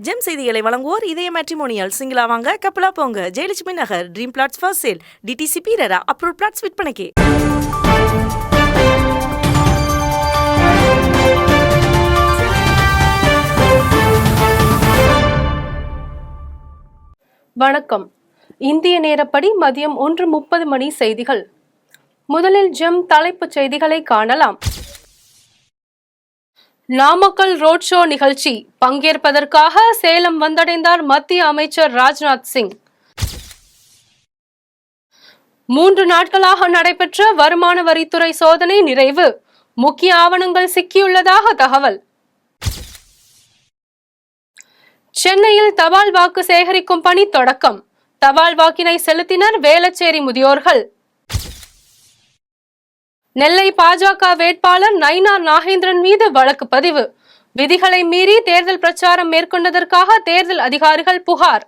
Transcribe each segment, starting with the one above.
GeM செய்திகளை வழங்குவோர் இதய மேட்ரிமோனியல். சிங்கிளா வாங்க, கப்பலா போங்க. Jayalakshmi Nagar, dream flats for sale. DTC பீரரா அப்ரூவ் பிளாட்ஸ் விற்பனைக்கு. வணக்கம். இந்திய நேரப்படி மதியம் 1:30 மணி செய்திகள். முதலில் ஜெம் தலைப்புச் செய்திகளை காணலாம். நாமக்கல் ரோட் ஷோ நிகழ்ச்சி பங்கேற்பதற்காக சேலம் வந்தடைந்தார் மத்திய அமைச்சர் ராஜ்நாத் சிங். 3 நாட்களாக நடைபெற்ற வருமான வரித்துறை சோதனை நிறைவு. முக்கிய ஆவணங்கள் சிக்கியுள்ளதாக தகவல். சென்னையில் தபால் வாக்கு சேகரிக்கும் பணி தொடக்கம். தபால் வாக்கினை செலுத்தினர் வேளச்சேரி முதியோர்கள். நெல்லை பாஜக வேட்பாளர் நயினார் நாகேந்திரன் மீது வழக்கு பதிவு. விதிகளை மீறி தேர்தல் பிரச்சாரம் மேற்கொண்டதற்காக தேர்தல் அதிகாரிகள் புகார்.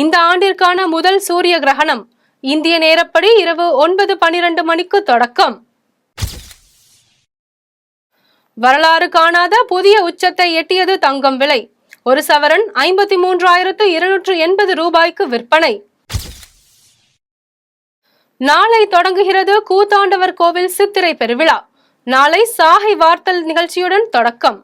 இந்த ஆண்டிற்கான முதல் சூரிய கிரகணம் இந்திய நேரப்படி இரவு 9:12 மணிக்கு தொடக்கம். வரலாறு காணாத புதிய உச்சத்தை எட்டியது தங்கம் விலை. ஒரு சவரன் 53,280 ரூபாய்க்கு விற்பனை. நாளை தொடங்குகிறது கூத்தாண்டவர் கோவில் சித்திரை பெருவிழா. நாளை சாகை வார்த்தல் நிகழ்ச்சியுடன் தொடக்கம்.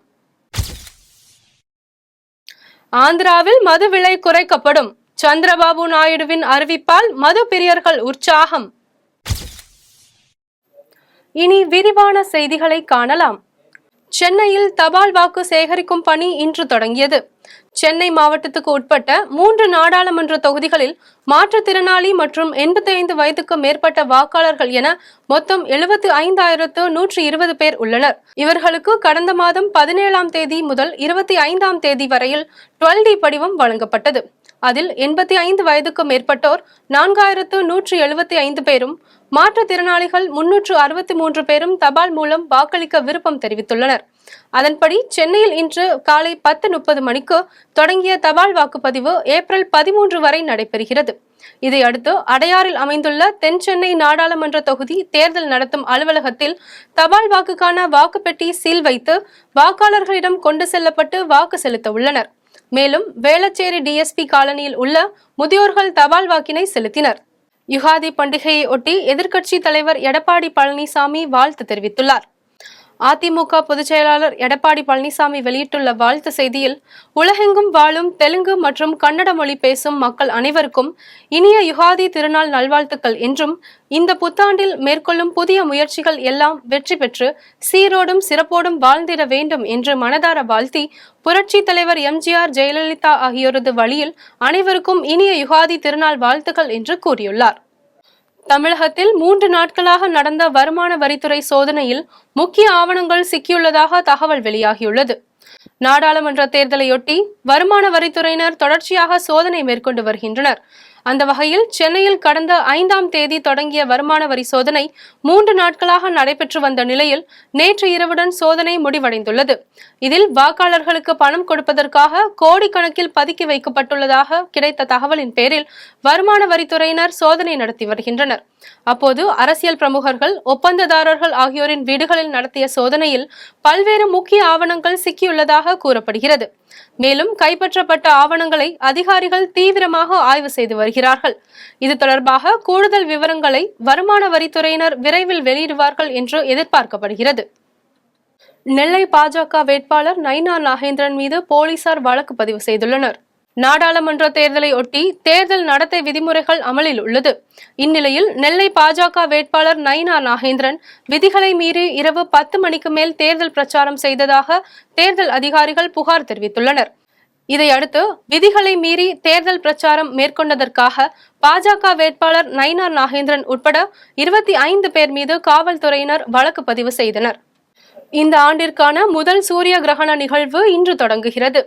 ஆந்திராவில் மது விலை குறைக்கப்படும். சந்திரபாபு நாயுடுவின் அறிவிப்பால் மது பிரியர்கள் உற்சாகம். இனி விரிவான செய்திகளை காணலாம். சென்னையில் தபால் வாக்கு சேகரிக்கும் பணி இன்று தொடங்கியது. சென்னை மாவட்டத்துக்கு உட்பட்ட 3 நாடாளுமன்ற தொகுதிகளில் மாற்றுத்திறனாளி மற்றும் 85 வயதுக்கு மேற்பட்ட வாக்காளர்கள் என மொத்தம் 75,120 பேர் உள்ளனர். இவர்களுக்கு கடந்த மாதம் 17ஆம் தேதி முதல் 25ஆம் தேதி வரையில் 12D படிவம் வழங்கப்பட்டது. அதில் 85 வயதுக்கு மேற்பட்டோர் 4,175 பேரும், மாற்றுத்திறனாளிகள் 363 பேரும் தபால் மூலம் வாக்களிக்க விருப்பம் தெரிவித்துள்ளனர். அதன்படி சென்னையில் இன்று காலை 10:30 மணிக்கு தொடங்கிய தபால் வாக்குப்பதிவு ஏப்ரல் 13 வரை நடைபெறுகிறது. இதையடுத்து அடையாறில் அமைந்துள்ள தென் சென்னை நாடாளுமன்ற தொகுதி தேர்தல் நடத்தும் அலுவலகத்தில் தபால் வாக்குக்கான வாக்குப்பெட்டி சீல் வைத்து வாக்காளர்களிடம் கொண்டு செல்லப்பட்டு வாக்கு செலுத்த உள்ளனர். மேலும் வேளச்சேரி டிஎஸ்பி காலனியில் உள்ள முதியோர்கள் தபால் வாக்கினை செலுத்தினர். யுகாதி பண்டிகையை ஒட்டி எதிர்க்கட்சி தலைவர் எடப்பாடி பழனிசாமி வாழ்த்து தெரிவித்துள்ளார். அதிமுக பொதுச் செயலாளர் எடப்பாடி பழனிசாமி வெளியிட்டுள்ள வாழ்த்து செய்தியில், உலகெங்கும் வாழும் தெலுங்கு மற்றும் கன்னட மொழி பேசும் மக்கள் அனைவருக்கும் இனிய யுகாதி திருநாள் நல்வாழ்த்துக்கள் என்றும், இந்த புத்தாண்டில் மேற்கொள்ளும் புதிய முயற்சிகள் எல்லாம் வெற்றி பெற்று சீரோடும் சிறப்போடும் வாழ்ந்திட வேண்டும் என்று மனதார வாழ்த்தி, புரட்சி தலைவர் எம்ஜிஆர், ஜெயலலிதா ஆகியோரது வழியில் அனைவருக்கும் இனிய யுகாதி திருநாள் வாழ்த்துக்கள் என்று கூறியுள்ளார். தமிழகத்தில் 3 நாட்களாக நடந்த வருமான வரித்துறை சோதனையில் முக்கிய ஆவணங்கள் சிக்கியுள்ளதாக தகவல் வெளியாகியுள்ளது. நாடாளுமன்ற தேர்தலையொட்டி வருமான வரித்துறையினர் தொடர்ச்சியாக சோதனை மேற்கொண்டு வருகின்றனர். அந்த வகையில் சென்னையில் கடந்த 5ஆம் தேதி தொடங்கிய வருமான வரி சோதனை 3 நாட்களாக நடைபெற்று வந்த நிலையில் நேற்று இரவுடன் சோதனை முடிவடைந்துள்ளது. இதில் வாக்காளர்களுக்கு பணம் கொடுப்பதற்காக கோடிக்கணக்கில் பதுக்கி வைக்கப்பட்டுள்ளதாக கிடைத்த தகவலின் பேரில் வருமான வரித்துறையினர் சோதனை நடத்தி வருகின்றனர். அப்போது அரசியல் பிரமுகர்கள், ஒப்பந்ததாரர்கள் ஆகியோரின் வீடுகளில் நடத்திய சோதனையில் பல்வேறு முக்கிய ஆவணங்கள் சிக்கியுள்ளதாக கூறப்படுகிறது. மேலும் கைப்பற்றப்பட்ட ஆவணங்களை அதிகாரிகள் தீவிரமாக ஆய்வு செய்து வருகிறார்கள். இது தொடர்பாக கூடுதல் விவரங்களை வருமான வரித்துறையினர் விரைவில் வெளியிடுவார்கள் என்று எதிர்பார்க்கப்படுகிறது. நெல்லை பாஜக வேட்பாளர் நயினார் நாகேந்திரன் மீது போலீசார் வழக்கு பதிவு செய்துள்ளனர். நாடாளுமன்ற தேர்தலை ஒட்டி தேர்தல் நடத்தை விதிமுறைகள் அமலில் உள்ளது. இந்நிலையில் நெல்லை பாஜக வேட்பாளர் நயினார் நாகேந்திரன் விதிகளை மீறி இரவு 10 மணிக்கு மேல் தேர்தல் பிரச்சாரம் செய்ததாக தேர்தல் அதிகாரிகள் புகார் தெரிவித்துள்ளனர். இதையடுத்து விதிகளை மீறி தேர்தல் பிரச்சாரம் மேற்கொண்டதற்காக பாஜக வேட்பாளர் நயினார் நாகேந்திரன் உட்பட 25 பேர் மீது காவல்துறையினர் வழக்கு பதிவு செய்தனர். இந்த ஆண்டிற்கான முதல் சூரிய கிரகண நிகழ்வு இன்று தொடங்குகிறது.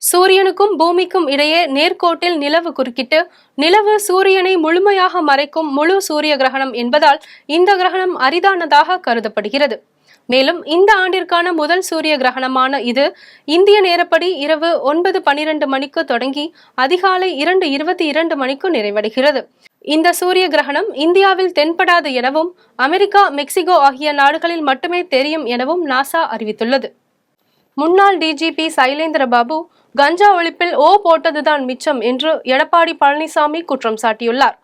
சூரியனுக்கும் பூமிக்கும் இடையே நேர்கோட்டில் நிலவு குறுக்கிட்டு நிலவு சூரியனை முழுமையாக மறைக்கும் முழு சூரிய கிரகணம் என்பதால் இந்த கிரகணம் அரிதானதாக கருதப்படுகிறது. மேலும் இந்த ஆண்டிற்கான முதல் சூரிய கிரகணமான இது இந்திய நேரப்படி இரவு 9:12 மணிக்கு தொடங்கி அதிகாலை 2:22 மணிக்கு நிறைவடைகிறது. இந்த சூரிய கிரகணம் இந்தியாவில் தென்படாது எனவும், அமெரிக்கா, மெக்சிகோ ஆகிய நாடுகளில் மட்டுமே தெரியும் எனவும் நாசா அறிவித்துள்ளது. முன்னாள் டிஜிபி சைலேந்திர பாபு கஞ்சா ஒழிப்பில் ஓ போட்டதுதான் மிச்சம் என்று எடப்பாடி பழனிசாமி குற்றம் சாட்டியுள்ளார்.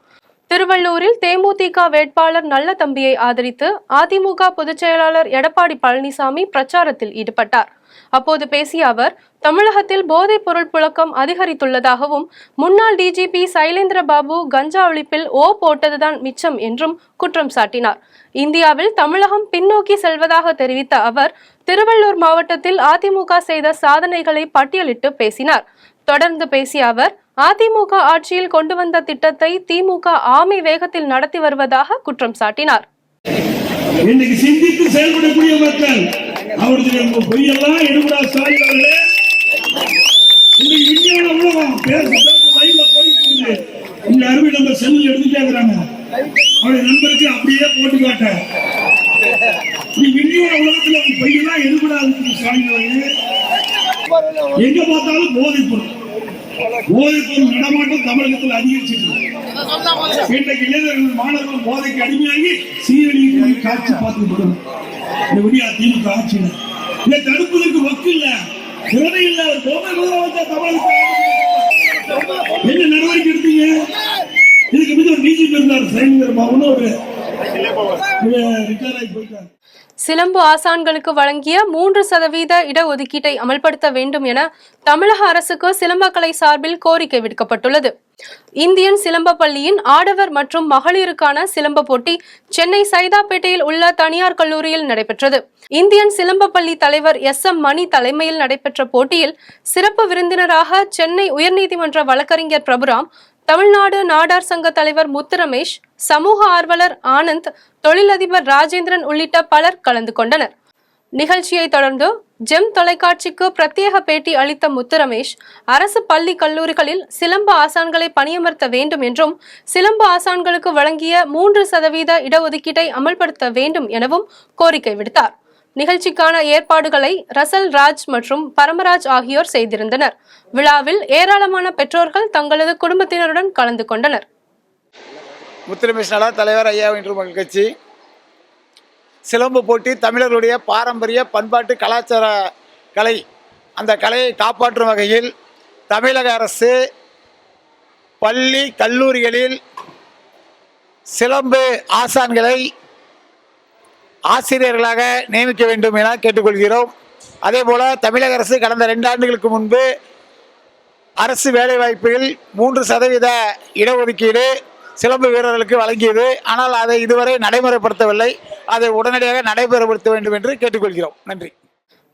திருவள்ளூரில் தேமுதிக வேட்பாளர் நல்ல தம்பியை ஆதரித்து அதிமுக பொதுச் செயலாளர் எடப்பாடி பழனிசாமி பிரச்சாரத்தில் ஈடுபட்டார். அப்போது பேசிய அவர், தமிழகத்தில் போதைப் பொருள் புழக்கம் அதிகரித்துள்ளதாகவும் முன்னாள் டிஜிபி சைலேந்திர பாபு கஞ்சா ஒழிப்பில் ஓ போட்டதுதான் மிச்சம் என்றும் குற்றம் சாட்டினார். இந்தியாவில் தமிழகம் பின்னோக்கி செல்வதாக தெரிவித்த அவர், திருவள்ளூர் மாவட்டத்தில் அதிமுக செய்த சாதனைகளை பட்டியலிட்டு பேசினார். தொடர்ந்து பேசிய அவர், அதிமுக ஆட்சியில் கொண்டு வந்த திட்டத்தை திமுக ஆமை வேகத்தில் நடத்தி வருவதாக குற்றம் சாட்டினார். இன்னைக்கு சிந்தித்து செயல்படக்கூடிய மக்கள் அவர்களுக்கு பொய்யெல்லாம் எடுபடா ஸ்டாலின் அவர்களே. இன்னைக்கு விஞ்ஞான உலகம் லைவ்ல போயிட்டு உங்க அருமை நம்பர் செல்லில் எடுத்துட்டே இருக்கிறாங்க. அவருடைய நண்பருக்கு அப்படியே போட்டு காட்ட நீ விஞ்ஞான உலகத்துல உங்க பொய்யெல்லாம் எடுபடாது ஸ்டாலின் அவர்களே. எங்க பார்த்தாலும் போதைப் பொருள் நடமாட்டம் தமிழகத்தில் அதிகரிச்சிருக்கு. இன்றைக்கு இளைஞர்கள் மாணவர்கள் போதைக்கு அடிமையாகி சீரழிவு காட்சி பார்த்து திமுக ஆட்சியில் இதை தடுப்பதற்கு வக்கு இல்ல, திறமை இல்ல. என்ன நடவடிக்கை எடுத்தீங்க? இதுக்கு மீது ஒரு டிஜிபி இருந்தார் சைலேந்திர பாபுன்னு ஒரு ரிட்டையர் ஆகி போயிட்டார். சிலம்பு ஆசான்களுக்கு வழங்கிய 3% இடஒதுக்கீட்டை அமல்படுத்த வேண்டும் என தமிழக அரசுக்கு சிலம்பக்கலை சார்பில் கோரிக்கை விடுக்கப்பட்டுள்ளது. இந்தியன் சிலம்ப பள்ளியின் ஆடவர் மற்றும் மகளிருக்கான சிலம்ப போட்டி சென்னை சைதாப்பேட்டையில் உள்ள தனியார் கல்லூரியில் நடைபெற்றது. இந்தியன் சிலம்ப பள்ளி தலைவர் SM மணி தலைமையில் நடைபெற்ற போட்டியில் சிறப்பு விருந்தினராக சென்னை உயர்நீதிமன்ற வழக்கறிஞர் பிரபுராம், தமிழ்நாடு நாடார் சங்க தலைவர் முத்துரமேஷ், சமூக ஆர்வலர் ஆனந்த், தொழிலதிபர் ராஜேந்திரன் உள்ளிட்ட பலர் கலந்து கொண்டனர். நிகழ்ச்சியை தொடர்ந்து ஜெம் தொலைக்காட்சிக்கு பிரத்யேக பேட்டி அளித்த முத்துரமேஷ், அரசு பள்ளி கல்லூரிகளில் சிலம்பு ஆசான்களை பணியமர்த்த வேண்டும் என்றும் சிலம்பு ஆசான்களுக்கு வழங்கிய 3% இடஒதுக்கீட்டை அமல்படுத்த வேண்டும் எனவும் கோரிக்கை விடுத்தார். நிகழ்ச்சிக்கான ஏற்பாடுகளை ரசல் ராஜ் மற்றும் பரமராஜ் ஆகியோர் செய்திருந்தனர். விழாவில் ஏராளமான பெற்றோர்கள் தங்களது குடும்பத்தினருடன் கலந்து கொண்டனர். முத்துரமேஷ் நல தலைவர் ஐயா இன்று மக்கள் கட்சி சிலம்பு போட்டி தமிழர்களுடைய பாரம்பரிய பண்பாட்டு கலாச்சார கலை. அந்த கலையை காப்பாற்றும் வகையில் தமிழக அரசு பள்ளி கல்லூரிகளில் சிலம்பு ஆசான்களை ஆசிரியர்களாக நியமிக்க வேண்டும் என கேட்டுக்கொள்கிறோம். அதே போல் தமிழக அரசு கடந்த 2 ஆண்டுகளுக்கு முன்பு அரசு வேலைவாய்ப்புகளில் 3% இடஒதுக்கீடு சிலம்பு வீரர்களுக்கு வழங்கியது. ஆனால் அதை இதுவரை நடைமுறைப்படுத்தவில்லை. அதை உடனடியாக நடைமுறைப்படுத்த வேண்டும் என்று கேட்டுக்கொள்கிறோம். நன்றி.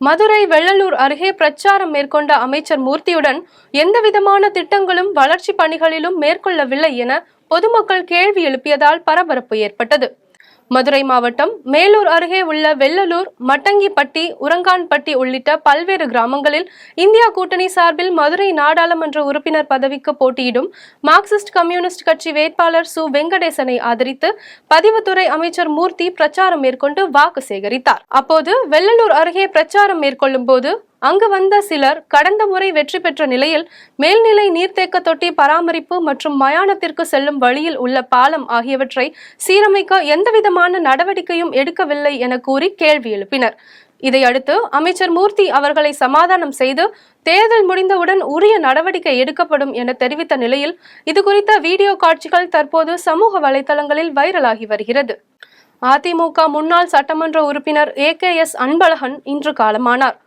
மதுரை வெள்ளலூர் அருகே பிரச்சாரம் மேற்கொண்ட அமைச்சர் மூர்த்தியுடன் எந்தவிதமான திட்டங்களும் வளர்ச்சி பணிகளிலும் மேற்கொள்ளவில்லை என பொதுமக்கள் கேள்வி எழுப்பியதால் பரபரப்பு ஏற்பட்டது. மதுரை மாவட்டம் மேலூர் அருகே உள்ள வெள்ளலூர், மட்டங்கிப்பட்டி, உரங்கான்பட்டி உள்ளிட்ட பல்வேறு கிராமங்களில் இந்தியா கூட்டணி சார்பில் மதுரை நாடாளுமன்ற உறுப்பினர் பதவிக்கு போட்டியிடும் மார்க்சிஸ்ட் கம்யூனிஸ்ட் கட்சி வேட்பாளர் சு வெங்கடேசனை ஆதரித்து பதிவுத்துறை அமைச்சர் மூர்த்தி பிரச்சாரம் மேற்கொண்டு வாக்கு சேகரித்தார். அப்போது வெள்ளலூர் அருகே பிரச்சாரம் மேற்கொள்ளும் போது அங்கு வந்த சிலர் கடந்த முறை வெற்றி பெற்ற நிலையில் மேல்நிலை நீர்த்தேக்க தொட்டி பராமரிப்பு மற்றும் மயானத்திற்கு செல்லும் வழியில் உள்ள பாலம் ஆகியவற்றை சீரமைக்க எந்தவிதமான நடவடிக்கையும் எடுக்கவில்லை என கூறி கேள்வி எழுப்பினர். இதையடுத்து அமைச்சர் மூர்த்தி அவர்களை சமாதானம் செய்து தேர்தல் முடிந்தவுடன் உரிய நடவடிக்கை எடுக்கப்படும் என தெரிவித்த நிலையில் இதுகுறித்த வீடியோ காட்சிகள் தற்போது சமூக வலைதளங்களில் வைரலாகி வருகிறது. அதிமுக முன்னாள் சட்டமன்ற உறுப்பினர் AKS அன்பழகன் இன்று காலமானார்.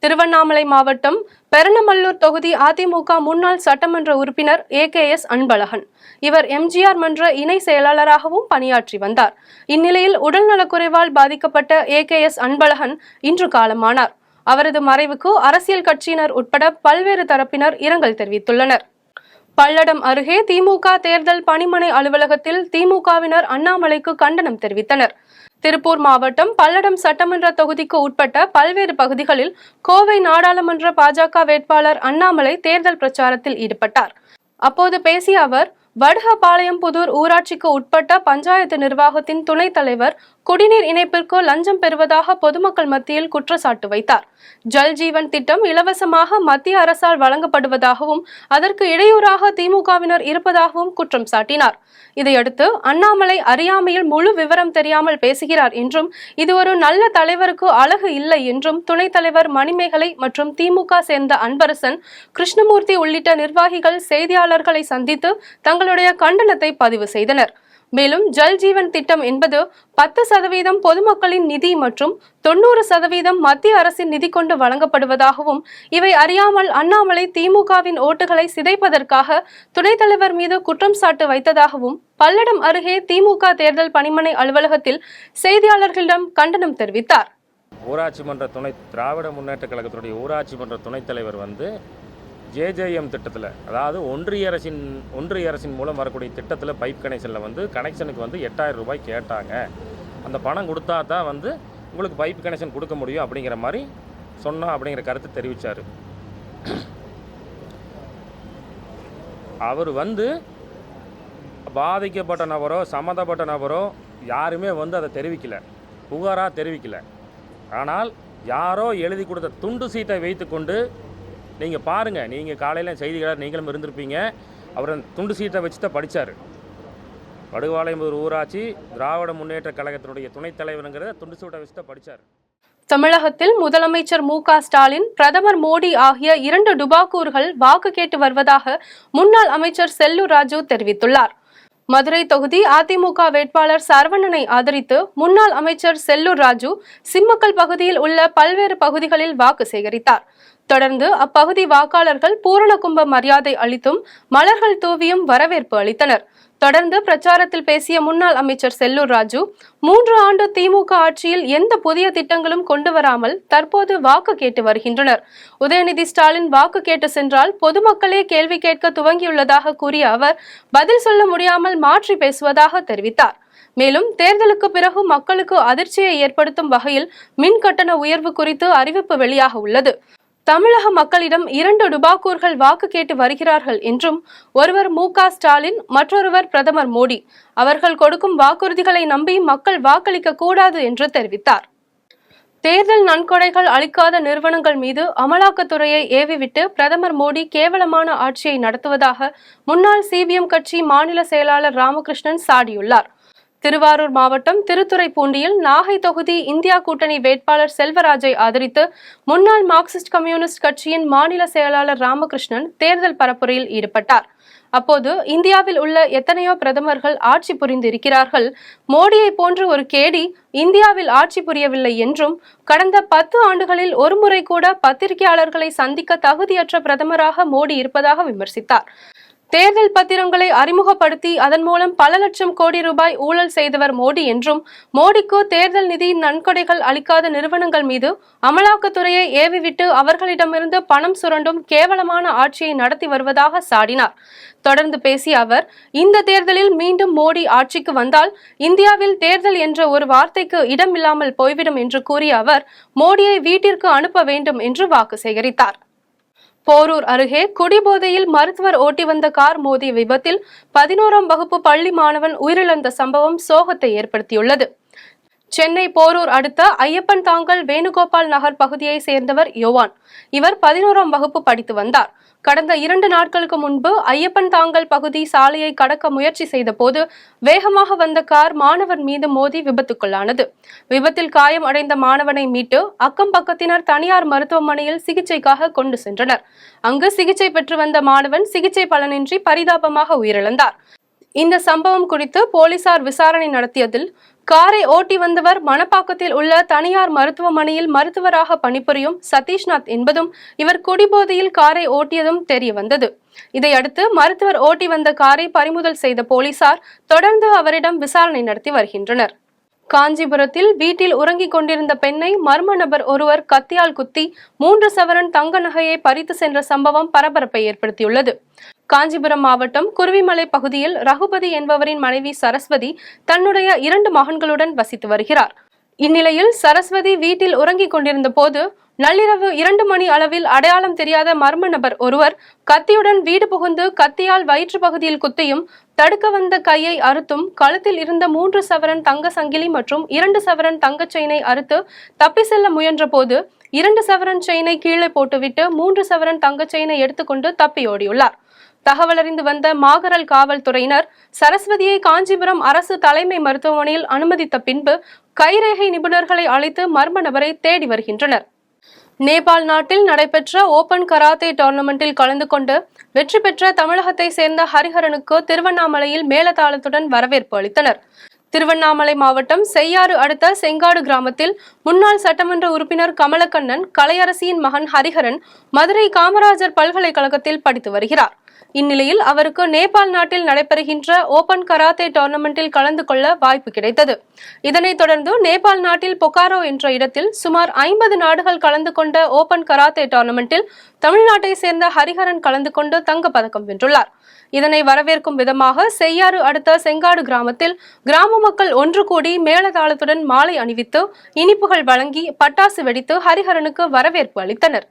திருவண்ணாமலை மாவட்டம் பெரணமல்லூர் தொகுதி அதிமுக முன்னாள் சட்டமன்ற உறுப்பினர் AKS அன்பழகன். இவர் MGR மன்ற இணை செயலாளராகவும் பணியாற்றி வந்தார். இந்நிலையில் உடல்நலக்குறைவால் பாதிக்கப்பட்ட AKS அன்பழகன் இன்று காலமானார். அவரது மறைவுக்கு அரசியல் கட்சியினர் உட்பட பல்வேறு தரப்பினர் இரங்கல் தெரிவித்துள்ளனர். பல்லடம் அருகே திமுக தேர்தல் பணிமனை அலுவலகத்தில் திமுகவினர் அண்ணாமலைக்கு கண்டனம் தெரிவித்தனர். திருப்பூர் மாவட்டம் பல்லடம் சட்டமன்ற தொகுதிக்கு உட்பட்ட பல்வேறு பகுதிகளில் கோவை நாடாளுமன்ற பாஜக வேட்பாளர் அண்ணாமலை தேர்தல் பிரச்சாரத்தில் ஈடுபட்டார். அப்போது பேசிய அவர், வடுகபாளையம் புதூர் ஊராட்சிக்கு உட்பட்ட பஞ்சாயத்து நிர்வாகத்தின் துணைத் தலைவர் குடிநீர் இணைப்பிற்கு லஞ்சம் பெறுவதாக பொதுமக்கள் மத்தியில் குற்றச்சாட்டு வைத்தார். ஜல் ஜீவன் திட்டம் இலவசமாக மத்திய அரசால் வழங்கப்படுவதாகவும் அதற்கு இடையூறாக திமுகவினர் இருப்பதாகவும் குற்றம் சாட்டினார். இதையடுத்து அண்ணாமலை அறியாமையில் முழு விவரம் தெரியாமல் பேசுகிறார் என்றும் இது ஒரு நல்ல தலைவருக்கு அழகு இல்லை என்றும் துணைத் தலைவர் மணிமேகலை மற்றும் திமுக சேர்ந்த அன்பரசன், கிருஷ்ணமூர்த்தி உள்ளிட்ட நிர்வாகிகள் செய்தியாளர்களை சந்தித்து தங்களுடைய கண்டனத்தை பதிவு செய்தனர். மேலும் ஜல் ஜீவன் திட்டம் என்பது 10% பொதுமக்களின் நிதி மற்றும் 90% மத்திய அரசின் நிதி கொண்டு வழங்கப்படுவதாகவும் இவை அறியாமல் அண்ணாமலை திமுகவின் ஓட்டுகளை சிதைப்பதற்காக துணைத் தலைவர் மீது குற்றம் சாட்டு வைத்ததாகவும் பல்லடம் அருகே திமுக தேர்தல் பணிமனை அலுவலகத்தில் செய்தியாளர்களிடம் கண்டனம் தெரிவித்தார். ஊராட்சி மன்ற திராவிட முன்னேற்ற கழகத்தினுடைய ஊராட்சி மன்ற துணைத் தலைவர் ஜேஜேஎம் திட்டத்தில், அதாவது ஒன்றிய அரசின் மூலம் வரக்கூடிய திட்டத்தில் பைப் கனெக்ஷனில் கனெக்ஷனுக்கு 8000 ரூபாய் கேட்டாங்க. அந்த பணம் கொடுத்தா தான் உங்களுக்கு பைப் கனெக்ஷன் கொடுக்க முடியும் அப்படிங்கிற மாதிரி சொன்னோம் அப்படிங்கிற கருத்து தெரிவித்தார். அவர் பாதிக்கப்பட்ட நபரோ சம்மந்தப்பட்ட நபரோ யாருமே அதை தெரிவிக்கலை, புகாராக தெரிவிக்கலை. ஆனால் யாரோ எழுதி கொடுத்த துண்டு சீட்டை வைத்து கொண்டு நீங்கள் பாருங்கள், நீங்கள் காலையில் செய்திகளாக நீங்களும் இருந்திருப்பீங்க, அவர் அந்த துண்டு சீட்டை வச்சு தான் படித்தார். படுவாளையம்புதூர் ஊராட்சி திராவிட முன்னேற்ற கழகத்தினுடைய துணைத் தலைவருங்கிறத துண்டு சீட்டை வச்சு தான் படித்தார். தமிழகத்தில் முதலமைச்சர் மு.க. ஸ்டாலின், பிரதமர் மோடி ஆகிய 2 டுபாக்கூர்கள் வாக்கு கேட்டு வருவதாக முன்னாள் அமைச்சர் செல்லூர் ராஜு தெரிவித்துள்ளார். மதுரை தொகுதி அதிமுக வேட்பாளர் சரவணனை ஆதரித்து முன்னாள் அமைச்சர் செல்லூர் ராஜு சிம்மக்கல் பகுதியில் உள்ள பல்வேறு பகுதிகளில் வாக்கு சேகரித்தார். தொடர்ந்து அப்பகுதி வாக்காளர்கள் பூரண கும்ப மரியாதை அளித்தும் மலர்கள் தூவியும் வரவேற்பு அளித்தனர். தொடர்ந்து பிரச்சாரத்தில் பேசிய முன்னாள் அமைச்சர் செல்லூர் ராஜு, 3 ஆண்டு திமுக ஆட்சியில் எந்த புதிய திட்டங்களும் கொண்டு வராமல் தற்போது வாக்கு கேட்டு வருகின்றனர். உதயநிதி ஸ்டாலின் வாக்கு கேட்டு சென்றால் பொதுமக்களே கேள்வி கேட்க துவங்கியுள்ளதாக கூறிய அவர் பதில் சொல்ல முடியாமல் மாற்றி பேசுவதாக தெரிவித்தார். மேலும் தேர்தலுக்கு பிறகு மக்களுக்கு அதிர்ச்சியை ஏற்படுத்தும் வகையில் மின் கட்டண உயர்வு குறித்து அறிவிப்பு வெளியாக உள்ளது. தமிழக மக்களிடம் 2 டுபாக்கூர்கள் வாக்கு கேட்டு வருகிறார்கள் என்றும் ஒருவர் மு.க. ஸ்டாலின், மற்றொருவர் பிரதமர் மோடி. அவர்கள் கொடுக்கும் வாக்குறுதிகளை நம்பி மக்கள் வாக்களிக்க கூடாது என்று தெரிவித்தார். தேர்தல் நன்கொடைகள் அளிக்காத நிறுவனங்கள் மீது அமலாக்கத்துறையை ஏவிவிட்டு பிரதமர் மோடி கேவலமான ஆட்சியை நடத்துவதாக முன்னாள் சிபிஎம் கட்சி மாநில செயலாளர் ராமகிருஷ்ணன் சாடியுள்ளார். திருவாரூர் மாவட்டம் திருத்துறைப்பூண்டியில் நாகை தொகுதி இந்தியா கூட்டணி வேட்பாளர் செல்வராஜை ஆதரித்து முன்னாள் மார்க்சிஸ்ட் கம்யூனிஸ்ட் கட்சியின் மாநில செயலாளர் ராமகிருஷ்ணன் தேர்தல் பரப்புரையில் ஈடுபட்டார். அப்போது இந்தியாவில் உள்ள எத்தனையோ பிரதமர்கள் ஆட்சி புரிந்து இருக்கிறார்கள், மோடியை போன்று ஒரு கேடி இந்தியாவில் ஆட்சி புரியவில்லை என்றும் கடந்த 10 ஆண்டுகளில் ஒருமுறை கூட பத்திரிகையாளர்களை சந்திக்க தகுதியற்ற பிரதமராக மோடி இருப்பதாக விமர்சித்தார். தேர்தல் பத்திரங்களை அறிமுகப்படுத்தி அதன் மூலம் பல லட்சம் கோடி ரூபாய் ஊழல் செய்தவர் மோடி என்றும் மோடிக்கு தேர்தல் நிதி நன்கொடைகள் அளிக்காத நிறுவனங்கள் மீது அமலாக்கத்துறையை ஏவிவிட்டு அவர்களிடமிருந்து பணம் சுரண்டும் கேவலமான ஆட்சியை நடத்தி வருவதாக சாடினார். தொடர்ந்து பேசிய அவர், இந்த தேர்தலில் மீண்டும் மோடி ஆட்சிக்கு வந்தால் இந்தியாவில் தேர்தல் என்ற ஒரு வார்த்தைக்கு இடமில்லாமல் போய்விடும் என்று கூறிய அவர் மோடியை வீட்டிற்கு அனுப்ப வேண்டும் என்று வாக்கு சேகரித்தார். போரூர் அருகே குடிபோதையில் மருத்துவர் ஓட்டி வந்த கார் மோதிய விபத்தில் 11ஆம் வகுப்பு பள்ளி மாணவன் உயிரிழந்த சம்பவம் சோகத்தை ஏற்படுத்தியுள்ளது. சென்னை போரூர் அடுத்த ஐயப்பன் தாங்கல் வேணுகோபால் நகர் பகுதியை சேர்ந்தவர் யோவான். இவர் 11ஆம் வகுப்பு படித்து வந்தார். கடந்த 2 நாட்களுக்கு முன்பு ஐயப்பன் தாங்கல் பகுதி சாலையை கடக்க முயற்சி செய்த போது வேகமாக வந்த கார் மாணவர் மீது மோதி விபத்துக்குள்ளானது. விபத்தில் காயம் அடைந்த மாணவனை மீட்டு அக்கம் பக்கத்தினர் தனியார் மருத்துவமனையில் சிகிச்சைக்காக கொண்டு சென்றனர். அங்கு சிகிச்சை பெற்று வந்த மாணவன் சிகிச்சை பலனின்றி பரிதாபமாக உயிரிழந்தார். இந்த சம்பவம் குறித்து போலீசார் விசாரணை நடத்தியதில் காரை ஓட்டி வந்தவர் மணப்பாக்கத்தில் உள்ள தனியார் மருத்துவமனையில் மருத்துவராக பணிபுரியும் சதீஷ்நாத் என்பதும் இவர் குடிபோதையில் காரை ஓட்டியதும் தெரிய வந்தது. இதையடுத்து மருத்துவர் ஓட்டி வந்த காரை பறிமுதல் செய்த போலீசார் தொடர்ந்து அவரிடம் விசாரணை நடத்தி வருகின்றனர். காஞ்சிபுரத்தில் வீட்டில் உறங்கிக் கொண்டிருந்த பெண்ணை மர்ம நபர் ஒருவர் கத்தியால் குத்தி 3 சவரன் தங்க நகையை பறித்து சென்ற சம்பவம் பரபரப்பை ஏற்படுத்தியுள்ளது. காஞ்சிபுரம் மாவட்டம் குருவிமலை பகுதியில் ரகுபதி என்பவரின் மனைவி சரஸ்வதி தன்னுடைய 2 மகன்களுடன் வசித்து வருகிறார். இந்நிலையில் சரஸ்வதி வீட்டில் உறங்கிக் கொண்டிருந்த போது நள்ளிரவு 2 மணி அளவில் அடையாளம் தெரியாத மர்ம நபர் ஒருவர் கத்தியுடன் வீடு புகுந்து கத்தியால் வயிற்று பகுதியில் குத்தியும், தடுக்க வந்த கையை அறுத்தும், கழுத்தில் இருந்த 3 சவரன் தங்க சங்கிலி மற்றும் 2 சவரன் தங்க செயினை அறுத்து தப்பி செல்ல முயன்ற போது 2 சவரன் செயினை கீழே போட்டுவிட்டு 3 சவரன் தங்க செயினை எடுத்துக்கொண்டு தப்பி ஓடியுள்ளார். தகவலறிந்து வந்த மாகரல் காவல்துறையினர் சரஸ்வதியை காஞ்சிபுரம் அரசு தலைமை மருத்துவமனையில் அனுமதித்த பின்பு கைரேகை நிபுணர்களை அழைத்து மர்ம நபரை தேடி வருகின்றனர். நேபாள் நாட்டில் நடைபெற்ற ஓபன் கராத்தே டோர்னமெண்டில் கலந்து கொண்டு வெற்றி பெற்ற தமிழகத்தை சேர்ந்த ஹரிஹரனுக்கு திருவண்ணாமலையில் மேளதாளத்துடன் வரவேற்பு அளித்தனர். திருவண்ணாமலை மாவட்டம் செய்யாறு அடுத்த செங்காடு கிராமத்தில் முன்னாள் சட்டமன்ற உறுப்பினர் கமலக்கண்ணன் கலையரசியின் மகன் ஹரிஹரன் மதுரை காமராஜர் பல்கலைக்கழகத்தில் படித்து வருகிறார். இந்நிலையில் அவருக்கு நேபாள் நாட்டில் நடைபெறுகின்ற ஓபன் கராத்தே டோர்னமெண்டில் கலந்து கொள்ள வாய்ப்பு கிடைத்தது. இதனைத் தொடர்ந்து நேபாள் நாட்டில் பொக்காரோ என்ற இடத்தில் சுமார் 50 நாடுகள் கலந்து கொண்ட ஓபன் கராத்தே டோர்னமெண்டில் தமிழ்நாட்டை சேர்ந்த ஹரிஹரன் கலந்து கொண்டு தங்கப்பதக்கம் வென்றுள்ளார். இதனை வரவேற்கும் விதமாக செய்யாறு அடுத்த செங்காடு கிராமத்தில் கிராம மக்கள் ஒன்று கூடி மேளதாளத்துடன் மாலை அணிவித்து இனிப்புகள் வழங்கி பட்டாசு வெடித்து ஹரிஹரனுக்கு வரவேற்பு அளித்தனர்.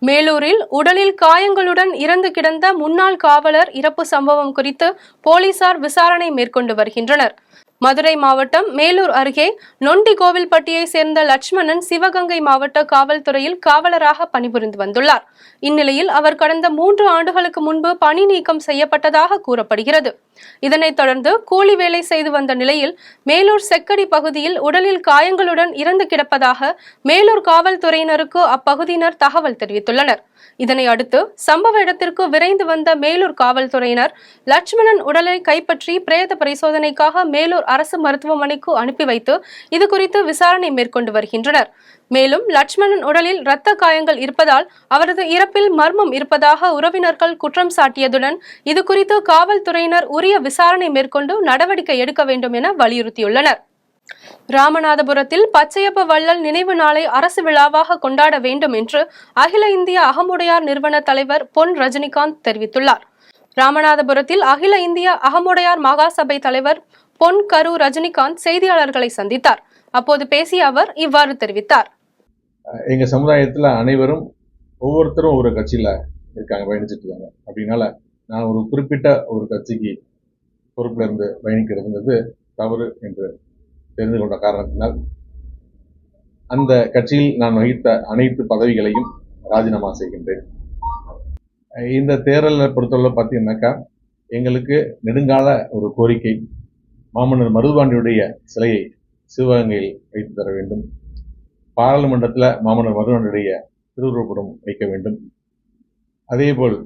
மேலூரில் உடலில் காயங்களுடன் இறந்து கிடந்த முன்னாள் காவலர் இறப்பு சம்பவம் குறித்து போலீசார் விசாரணை மேற்கொண்டு வருகின்றனர். மதுரை மாவட்டம் மேலூர் அருகே நொண்டிகோவில்பட்டியை சேர்ந்த லட்சுமணன் சிவகங்கை மாவட்ட காவல்துறையில் காவலராக பணிபுரிந்து வந்துள்ளார். இந்நிலையில் அவர் கடந்த 3 ஆண்டுகளுக்கு முன்பு பணி நீக்கம் செய்யப்பட்டதாக கூறப்படுகிறது. இதனைத் தொடர்ந்து கூலி வேலை செய்து வந்த நிலையில் மேலூர் செக்கடி பகுதியில் உடலில் காயங்களுடன் இறந்து கிடப்பதாக மேலூர் காவல்துறையினருக்கு அப்பகுதியினர் தகவல் தெரிவித்துள்ளனர். இதனை அடுத்து சம்பவ இடத்திற்கு விரைந்து வந்த மேலூர் காவல்துறையினர் லட்சுமணன் உடலை கைப்பற்றி பிரேத பரிசோதனைக்காக மேலூர் அரசு மருத்துவமனைக்கு அனுப்பி வைத்து இது குறித்து விசாரணை மேற்கொண்டு வருகின்றனர். மேலும் லட்சுமணன் உடலில் இரத்த காயங்கள் இருப்பதால் அவரது இறப்பில் மர்மம் இருப்பதாக உறவினர்கள் குற்றம் சாட்டியதுடன் இது குறித்து காவல்துறையினர் உரிய விசாரணை மேற்கொண்டு நடவடிக்கை எடுக்க வேண்டும் என வலியுறுத்தியுள்ளனர். ராமநாதபுரத்தில் பச்சையப்ப வள்ளல் நினைவு நாளை அரசு விழாவாக கொண்டாட வேண்டும் என்று அகில இந்திய அகமுடையார் நிறுவன தலைவர் பொன் ரஜினிகாந்த் தெரிவித்துள்ளார். ராமநாதபுரத்தில் அகில இந்திய அகமுடையார் மகாசபை தலைவர் பொன் கரு ரஜினிகாந்த் செய்தியாளர்களை சந்தித்தார். அப்போது பேசிய அவர் இவ்வாறு தெரிவித்தார். எங்க சமுதாயத்துல அனைவரும் ஒவ்வொருத்தரும் ஒரு கட்சியில இருக்காங்க, பயணிச்சுட்டு இருக்காங்க. அப்படின்னால நான் ஒரு குறிப்பிட்ட ஒரு கட்சிக்கு பொறுப்புல இருந்து பயணிக்கிறதுங்கிறது தவறு என்று தெரிந்து கொண்ட காரணத்தினால் அந்த கட்சியில் நான் வகித்த அனைத்து பதவிகளையும் ராஜினாமா செய்கின்றேன். இந்த தேர்தலை பொறுத்தவரை பார்த்தீங்கன்னாக்கா எங்களுக்கு நெடுங்கால ஒரு கோரிக்கை, மாமன்னர் மருதுபாண்டியுடைய சிலையை சிவகங்கையில் வைத்து தர வேண்டும். பாராளுமன்றத்தில் மாமன்னர் மருதுபாண்டியுடைய திருவுருவப்படம் வைக்க வேண்டும். அதேபோல்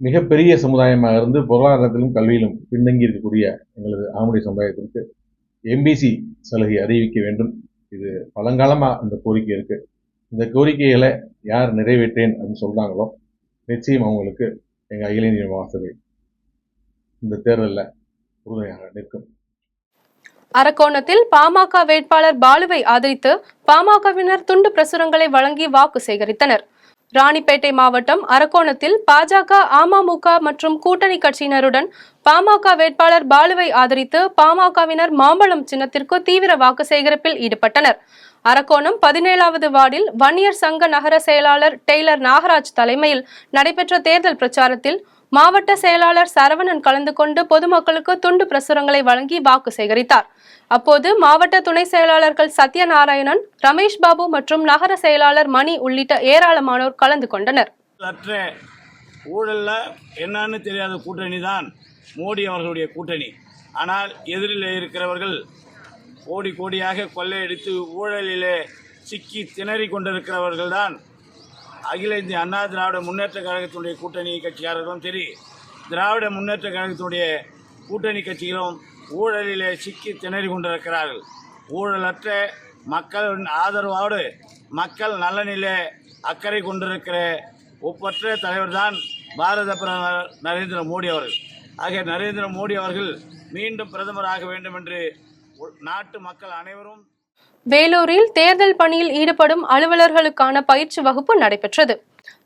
மிகப்பெரிய சமுதாயமாக இருந்து பொருளாதாரத்திலும் கல்வியிலும் பின்தங்கி இருக்கக்கூடிய எங்களது ஆமுடைய சமுதாயத்திற்கு எம்பிசி சலுகை அறிவிக்க வேண்டும். இது பழங்காலமாக அந்த கோரிக்கை இருக்கு. இந்த கோரிக்கைகளை யார் நிறைவேற்றேன் அப்படின்னு சொல்றாங்களோ நிச்சயம் அவங்களுக்கு எங்கள் அகில இந்திய மகாசபை இந்த தேர்தலில் உறுதுணையாக நிற்கும். அரக்கோணத்தில் பாமக வேட்பாளர் பாலுவை ஆதரித்து பாமகவினர் துண்டு பிரசுரங்களை வழங்கி வாக்கு சேகரித்தனர். ராணிப்பேட்டை மாவட்டம் அரக்கோணத்தில் பாஜக, அமமுக மற்றும் கூட்டணி கட்சியினருடன் பாமக வேட்பாளர் பாலுவை ஆதரித்து பாமகவினர் மாம்பழம் சின்னத்திற்கு தீவிர வாக்கு சேகரிப்பில் ஈடுபட்டனர். அரக்கோணம் 17வது வார்டில் வன்னியர் சங்க நகர செயலாளர் டெய்லர் நாகராஜ் தலைமையில் நடைபெற்ற தேர்தல் பிரச்சாரத்தில் மாவட்ட செயலாளர் சரவணன் கலந்து கொண்டு பொதுமக்களுக்கு துண்டு பிரசுரங்களை வழங்கி வாக்கு சேகரித்தார். அப்போது மாவட்ட துணை செயலாளர்கள் சத்யநாராயணன், ரமேஷ் பாபு மற்றும் நகர செயலாளர் மணி உள்ளிட்ட ஏராளமானோர் கலந்து கொண்டனர். ஊழல்ல என்னன்னு தெரியாத கூட்டணி தான் மோடி அவர்களுடைய கூட்டணி. ஆனால் எதிரில் இருக்கிறவர்கள் கோடி கோடியாக கொள்ளையடித்து ஊழலிலே சிக்கி திணறி கொண்டிருக்கிறவர்கள் தான் அகில இந்திய அண்ணா திராவிட முன்னேற்ற கழகத்தினுடைய கூட்டணி கட்சியாளர்களும் சரி, திராவிட முன்னேற்ற கழகத்தினுடைய கூட்டணி கட்சிகளும் ஊழலிலே சிக்கி திணறி கொண்டிருக்கிறார்கள். ஊழலற்ற மக்களின் ஆதரவோடு மக்கள் நலனிலே அக்கறை கொண்டிருக்கிற ஒப்பற்ற தலைவர் தான் பாரத பிரதமர் நரேந்திர மோடி அவர்கள். ஆகிய நரேந்திர மோடி அவர்கள் மீண்டும் பிரதமராக வேண்டும் என்று நாட்டு மக்கள் அனைவரும் வேலூரில் தேர்தல் பணியில் ஈடுபடும் அலுவலர்களுக்கான பயிற்சி வகுப்பு நடைபெற்றது.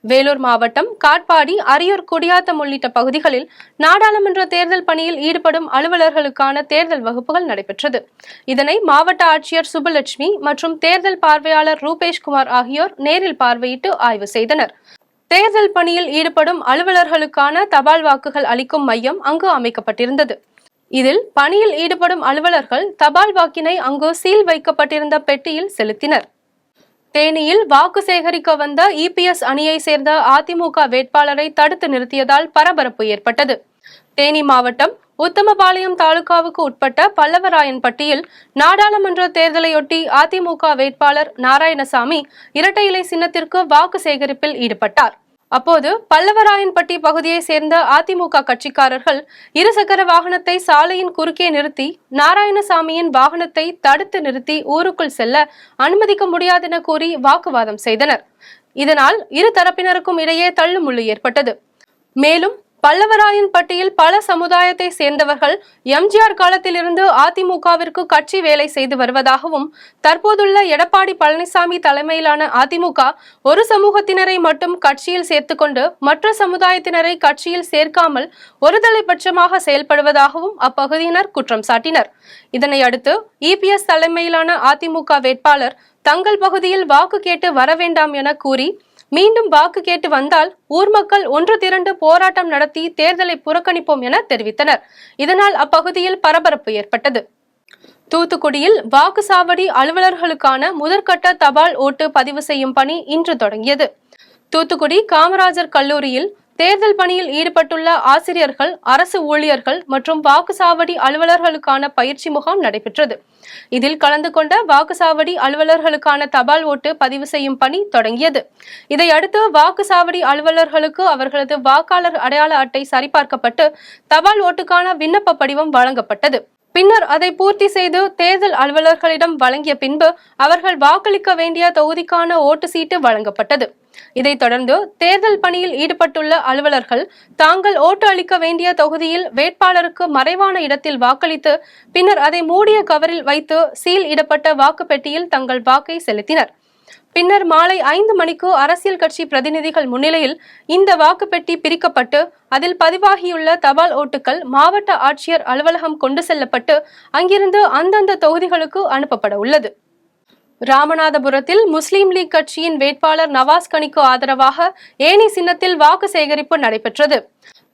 வேலூர் மாவட்டம் காட்பாடி, அரியூர், குடியாத்தம் உள்ளிட்ட பகுதிகளில் நாடாளுமன்ற தேர்தல் பணியில் ஈடுபடும் அலுவலர்களுக்கான தேர்தல் வகுப்புகள் நடைபெற்றது. இதனை மாவட்ட ஆட்சியர் சுபலட்சுமி மற்றும் தேர்தல் பார்வையாளர் ரூபேஷ்குமார் ஆகியோர் நேரில் பார்வையிட்டு ஆய்வு செய்தனர். தேர்தல் பணியில் ஈடுபடும் அலுவலர்களுக்கான தபால் வாக்குகள் அளிக்கும் மையம் அங்கு அமைக்கப்பட்டிருந்தது. இதில் பணியில் ஈடுபடும் அலுவலர்கள் தபால் வாக்கினை அங்கு சீல் வைக்கப்பட்டிருந்த பெட்டியில் செலுத்தினர். தேனியில் வாக்கு சேகரிக்க வந்த இபிஎஸ் அணியை சேர்ந்த அதிமுக வேட்பாளரை தடுத்து நிறுத்தியதால் பரபரப்பு ஏற்பட்டது. தேனி மாவட்டம் உத்தமபாளையம் தாலுகாவுக்கு உட்பட்ட பல்லவராயன்பட்டியில் நாடாளுமன்ற தேர்தலையொட்டி அதிமுக வேட்பாளர் நாராயணசாமி இரட்டை இலை சின்னத்திற்கு வாக்கு சேகரிப்பில் ஈடுபட்டார். அப்போது பல்லவராயன்பட்டி பகுதியை சேர்ந்த அதிமுக கட்சிக்காரர்கள் இருசக்கர வாகனத்தை சாலையின் குறுக்கே நிறுத்தி நாராயணசாமியின் வாகனத்தை தடுத்து நிறுத்தி ஊருக்குள் செல்ல அனுமதிக்க முடியாதென கூறி வாக்குவாதம் செய்தனர். இதனால் இரு தரப்பினருக்கும் இடையே தள்ளுமுள்ளு ஏற்பட்டது. மேலும் பல்லவராயன்பட்டியில் பல சமுதாயத்தை சேர்ந்தவர்கள் எம்ஜிஆர் காலத்திலிருந்து அதிமுகவிற்கு கட்சி வேலை செய்து வருவதாகவும், தற்போதுள்ள எடப்பாடி பழனிசாமி தலைமையிலான அதிமுக ஒரு சமூகத்தினரை மட்டும் கட்சியில் சேர்த்துக்கொண்டு மற்ற சமுதாயத்தினரை கட்சியில் சேர்க்காமல் ஒருதலைபட்சமாக செயல்படுவதாகவும் அப்பகுதியினர் குற்றம் சாட்டினர். இதனையடுத்து இபிஎஸ் தலைமையிலான அதிமுக வேட்பாளர் தங்கள் பகுதியில் வாக்கு கேட்டு வர வேண்டாம் என கூறி மீண்டும் வாக்கு கேட்டு வந்தால் ஊர் மக்கள் ஒன்று திரண்டு போராட்டம் நடத்தி தேர்தலை புறக்கணிப்போம் என தெரிவித்தனர். இதனால் அப்பகுதியில் பரபரப்பு ஏற்பட்டது. தூத்துக்குடியில் வாக்குச்சாவடி அலுவலர்களுக்கான முதற்கட்ட தபால் ஓட்டு பதிவு செய்யும் பணி இன்று தொடங்கியது. தூத்துக்குடி காமராஜர் கல்லூரியில் தேர்தல் பணியில் ஈடுபட்டுள்ள ஆசிரியர்கள், அரசு ஊழியர்கள் மற்றும் வாக்குச்சாவடி அலுவலர்களுக்கான பயிற்சி முகாம் நடைபெற்றது. இதில் கலந்து கொண்ட வாக்குச்சாவடி அலுவலர்களுக்கான தபால் ஓட்டு பதிவு செய்யும் பணி தொடங்கியது. இதையடுத்து வாக்குச்சாவடி அலுவலர்களுக்கு அவர்களது வாக்காளர் அடையாள அட்டை சரிபார்க்கப்பட்டு தபால் ஓட்டுக்கான விண்ணப்ப படிவம் வழங்கப்பட்டது. பின்னர் அதை பூர்த்தி செய்து தேர்தல் அலுவலர்களிடம் வழங்கிய பின்பு அவர்கள் வாக்களிக்க வேண்டிய தொகுதிக்கான ஓட்டு சீட்டு வழங்கப்பட்டது. இதைத் தொடர்ந்து தேர்தல் பணியில் ஈடுபட்டுள்ள அலுவலர்கள் தாங்கள் ஓட்டு அளிக்க வேண்டிய தொகுதியில் வேட்பாளருக்கு மறைவான இடத்தில் வாக்களித்து பின்னர் அதை மூடிய கவரில் வைத்து சீல் இடப்பட்ட வாக்கு பெட்டியில் தங்கள் வாக்கை செலுத்தினர். பின்னர் மாலை 5 மணிக்கு அரசியல் கட்சி பிரதிநிதிகள் முன்னிலையில் இந்த வாக்குப்பெட்டி பிரிக்கப்பட்டு அதில் பதிவாகியுள்ள தபால் ஓட்டுகள் மாவட்ட ஆட்சியர் அலுவலகம் கொண்டு செல்லப்பட்டு அங்கிருந்து அந்தந்த தொகுதிகளுக்கு அனுப்பப்பட உள்ளது. ராமநாதபுரத்தில் முஸ்லீம் லீக் கட்சியின் வேட்பாளர் நவாஸ் கனிக்கு ஆதரவாக ஏணி சின்னத்தில் வாக்கு சேகரிப்பு நடைபெற்றது.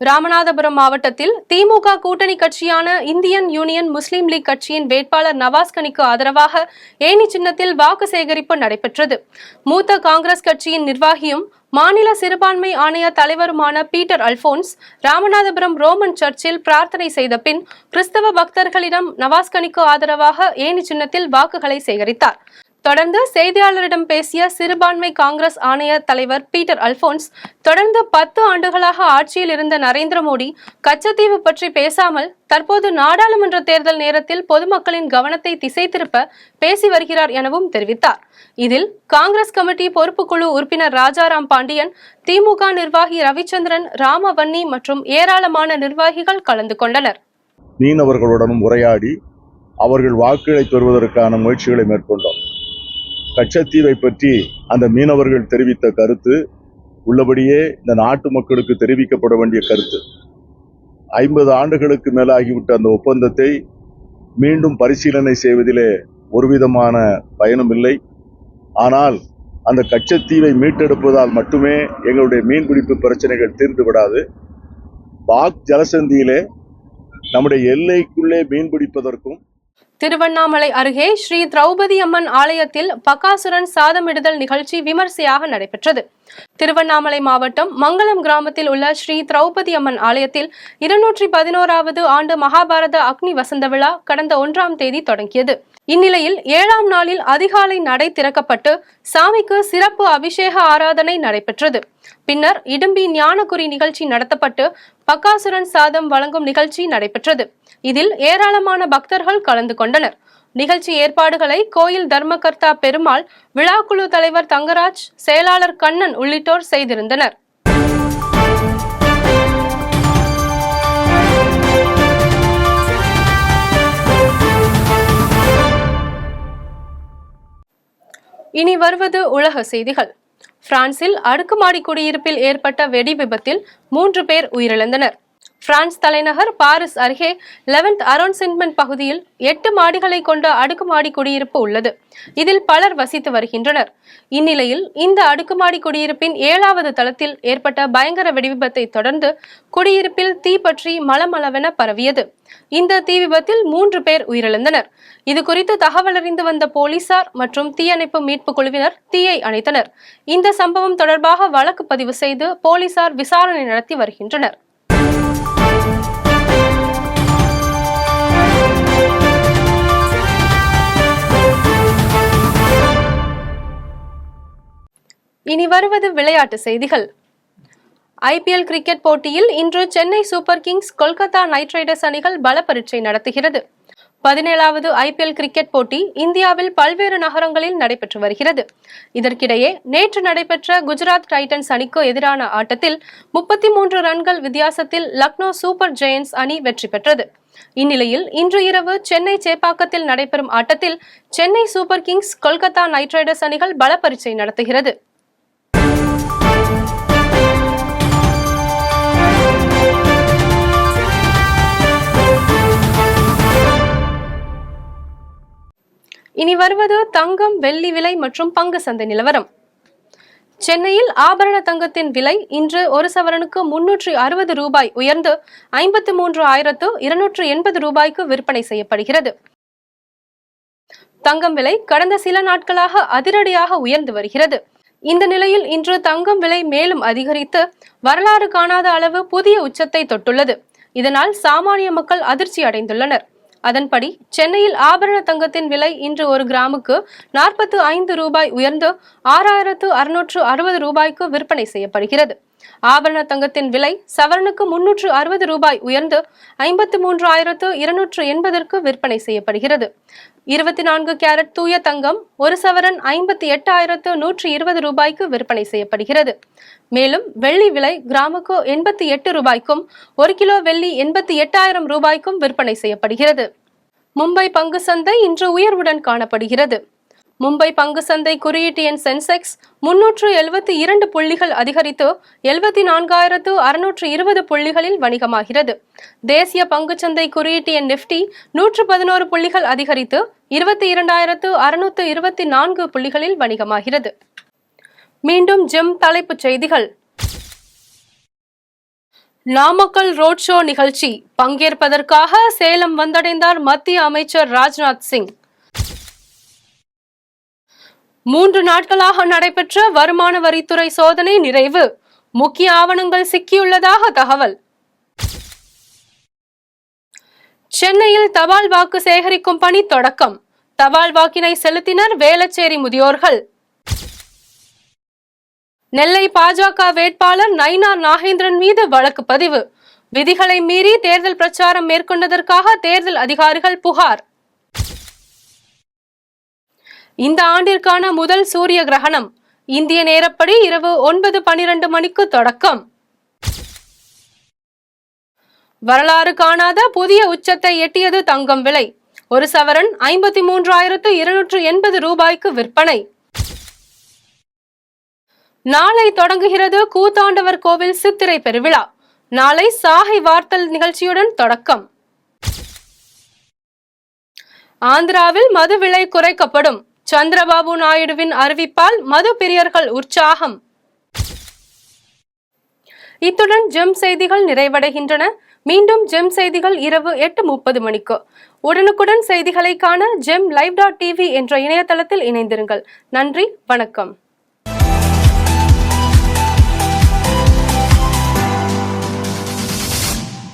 ராமநாதபுரம் மாவட்டத்தில் திமுக கூட்டணி கட்சியான இந்தியன் யூனியன் முஸ்லீம் லீக் கட்சியின் வேட்பாளர் நவாஸ் கனிக்கு ஆதரவாக ஏணி சின்னத்தில் வாக்கு சேகரிப்பு நடைபெற்றது. மூத்த காங்கிரஸ் கட்சியின் நிர்வாகியும் மாநில சிறுபான்மை ஆணைய தலைவருமான பீட்டர் அல்போன்ஸ் ராமநாதபுரம் ரோமன் சர்ச்சில் பிரார்த்தனை செய்த பின் கிறிஸ்தவ பக்தர்களிடம் நவாஸ் கனிக்கு ஆதரவாக ஏணி சின்னத்தில் வாக்குகளை சேகரித்தார். தொடர்ந்து செய்தியாளரிடம் பேசிய சிறுபான்மை காங்கிரஸ் ஆணைய தலைவர் பீட்டர் அல்போன்ஸ், தொடர்ந்து 10 ஆண்டுகளாக ஆட்சியில் இருந்த நரேந்திர மோடி கச்சத்தீவு பற்றி பேசாமல் தற்போது நாடாளுமன்ற தேர்தல் நேரத்தில் பொதுமக்களின் கவனத்தை திசை திருப்ப பேசி வருகிறார் எனவும் தெரிவித்தார். இதில் காங்கிரஸ் கமிட்டி பொறுப்புக்குழு உறுப்பினர் ராஜாராம் பாண்டியன், திமுக நிர்வாகி ரவிச்சந்திரன், ராமவன்னி மற்றும் ஏராளமான நிர்வாகிகள் கலந்து கொண்டனர். மீனவர்களுடனும் உரையாடி அவர்கள் வாக்குகளை பெறுவதற்கான முயற்சிகளை மேற்கொண்டோம். கச்சத்தீவை பற்றி அந்த மீனவர்கள் தெரிவித்த கருத்து உள்ளபடியே இந்த நாட்டு மக்களுக்கு தெரிவிக்கப்பட வேண்டிய கருத்து. 50 ஆண்டுகளுக்கு மேலாகிவிட்ட அந்த ஒப்பந்தத்தை மீண்டும் பரிசீலனை செய்வதிலே ஒருவிதமான பயனும் இல்லை. ஆனால் அந்த கச்சத்தீவை மீட்டெடுப்பதால் மட்டுமே எங்களுடைய மீன்பிடிப்பு பிரச்சனைகள் தீர்ந்து விடாது. பாக் ஜலசந்தியிலே நம்முடைய எல்லைக்குள்ளே மீன்பிடிப்பதற்கும் திருவண்ணாமலை அருகே ஸ்ரீ திரௌபதி அம்மன் ஆலயத்தில் பகாசுரன் சாதமிடுதல் நிகழ்ச்சி விமர்சையாக நடைபெற்றது. திருவண்ணாமலை மாவட்டம் மங்களம் கிராமத்தில் உள்ள ஸ்ரீ திரௌபதி அம்மன் ஆலயத்தில் 211வது ஆண்டு மகாபாரத அக்னி வசந்த விழா கடந்த 1ஆம் தேதி தொடங்கியது. இந்நிலையில் 7ஆம் நாளில் அதிகாலை நடை திறக்கப்பட்டு சாமிக்கு சிறப்பு அபிஷேக ஆராதனை நடைபெற்றது. பின்னர் இடும்பி ஞானகுறி நிகழ்ச்சி நடத்தப்பட்டு பகாசுரன் சாதம் வழங்கும் நிகழ்ச்சி நடைபெற்றது. இதில் ஏராளமான பக்தர்கள் கலந்து கொண்டனர். நிகழ்ச்சி ஏற்பாடுகளை கோயில் தர்மகர்த்தா பெருமாள், விழாக்குழு தலைவர் தங்கராஜ், செயலாளர் கண்ணன் உள்ளிட்டோர் செய்திருந்தனர். இனி வருவது உலக செய்திகள். பிரான்சில் அடுக்குமாடி குடியிருப்பில் ஏற்பட்ட வெடி விபத்தில் 3 பேர் உயிரிழந்தனர். பிரான்ஸ் தலைநகர் பாரிஸ் அருகே 11th அரோன்சிமென்ட் பகுதியில் 8 மாடிகளை கொண்ட அடுக்குமாடி குடியிருப்பு உள்ளது. இதில் பலர் வசித்து வருகின்றனர். இந்நிலையில் இந்த அடுக்குமாடி குடியிருப்பின் 7வது தளத்தில் ஏற்பட்ட பயங்கர வெடிவிபத்தை தொடர்ந்து குடியிருப்பில் தீப்பற்றி மளமளவென பரவியது. இந்த தீ விபத்தில் 3 பேர் உயிரிழந்தனர். இது குறித்து தகவல் அறிந்து வந்த போலீசார் மற்றும் தீயணைப்பு மீட்பு குழுவினர் தீயை அணைத்தனர். இந்த சம்பவம் தொடர்பாக வழக்கு பதிவு செய்து போலீசார் விசாரணை நடத்தி வருகின்றனர். இனி வருவது விளையாட்டு செய்திகள். IPL கிரிக்கெட் போட்டியில் இன்று Chennai super Kings Kolkata night Riders அணிகள் பல பரீட்சை நடத்துகிறது. 17வது IPL கிரிக்கெட் போட்டி இந்தியாவில் பல்வேறு நகரங்களில் நடைபெற்று வருகிறது. இதற்கிடையே நேற்று நடைபெற்ற குஜராத் டைட்டன்ஸ் அணிக்கு எதிரான ஆட்டத்தில் 33 ரன்கள் வித்தியாசத்தில் லக்னோ சூப்பர் ஜெயண்ட்ஸ் அணி வெற்றி பெற்றது. இந்நிலையில் இன்று இரவு சென்னை சேப்பாக்கத்தில் நடைபெறும் ஆட்டத்தில் Chennai super Kings Kolkata night Riders அணிகள் பல பரீட்சை நடத்துகிறது. இனி வருவது தங்கம், வெள்ளி விலை மற்றும் பங்கு சந்தை நிலவரம். சென்னையில் ஆபரண தங்கத்தின் விலை இன்று ஒரு சவரனுக்கு 360 ரூபாய் உயர்ந்து 53,280 ரூபாய்க்கு விற்பனை செய்யப்படுகிறது. தங்கம் விலை கடந்த சில நாட்களாக அதிரடியாக உயர்ந்து வருகிறது. இந்த நிலையில் இன்று தங்கம் விலை மேலும் அதிகரித்து வரலாறு காணாத அளவு புதிய உச்சத்தை தொட்டுள்ளது. இதனால் சாமானிய மக்கள் அதிர்ச்சி அடைந்துள்ளனர். அதன்படி சென்னையில் ஆபரண தங்கத்தின் விலை இன்று ஒரு கிராமுக்கு 45 ரூபாய் உயர்ந்து 6,660 ரூபாய்க்கு விற்பனை செய்யப்படுகிறது. ஆபரண தங்கத்தின் விலை சவரனுக்கு 360 ரூபாய் உயர்ந்து 53,280க்கு விற்பனை செய்யப்படுகிறது. 24 கேரட் தூய தங்கம் ஒரு சவரன் 58,120 ரூபாய்க்கு விற்பனை செய்யப்படுகிறது. மேலும் வெள்ளி விலை கிராமுக்கு 88 ரூபாய்க்கும் 1 கிலோ வெள்ளி 88,000 ரூபாய்க்கும் விற்பனை செய்யப்படுகிறது. மும்பை பங்கு சந்தை இன்று உயர்வுடன் காணப்படுகிறது. மும்பை பங்கு சந்தை குறியீட்டு எண் சென்செக்ஸ் 372 புள்ளிகள் அதிகரித்து 74,620 புள்ளிகளில் வணிகமாகிறது. தேசிய பங்குச்சந்தை குறியீட்டு எண் நிப்டி 111 புள்ளிகள் அதிகரித்து 22,624 புள்ளிகளில் வணிகமாகிறது. மீண்டும் ஜெம் தலைப்புச் செய்திகள். நாமக்கல் ரோட் ஷோ நிகழ்ச்சி பங்கேற்பதற்காக சேலம் வந்தடைந்தார் மத்திய அமைச்சர் ராஜ்நாத் சிங். 3 நாட்களாக நடைபெற்ற வருமான வரித்துறை சோதனை நிறைவு. முக்கிய ஆவணங்கள் சிக்கியுள்ளதாக தகவல். சென்னையில் தபால் வாக்கு சேகரிக்கும் பணி தொடக்கம். தபால் வாக்கினை செலுத்தினர் வேளச்சேரி முதியோர்கள். நெல்லை பாஜக வேட்பாளர் நயினார் நாகேந்திரன் மீது வழக்கு பதிவு. விதிகளை மீறி தேர்தல் பிரச்சாரம் மேற்கொண்டதற்காக தேர்தல் அதிகாரிகள் புகார். இந்த ஆண்டிற்கான முதல் சூரிய கிரகணம் இந்திய நேரப்படி இரவு 9:12 மணிக்கு தொடக்கம். வரலாறு காணாத புதிய உச்சத்தை எட்டியது தங்கம் விலை. ஒரு சவரன் 53,280 ரூபாய்க்கு விற்பனை. நாளை தொடங்குகிறது கூத்தாண்டவர் கோவில் சித்திரை பெருவிழா. நாளை சாகை வார்த்தல் நிகழ்ச்சியுடன் தொடக்கம். ஆந்திராவில் மது விலை குறைக்கப்படும். சந்திரபாபு நாயுடுவின் அறிவிப்பால் மது பிரியர்கள் உற்சாகம். இத்துடன் ஜெம் செய்திகள் நிறைவடைகின்றன. மீண்டும் ஜெம் செய்திகள் இரவு 8:30 மணிக்கு. உடனுக்குடன் செய்திகளை காண GemLive.tv என்ற இணையதளத்தில் இணைந்திருங்கள். நன்றி, வணக்கம்.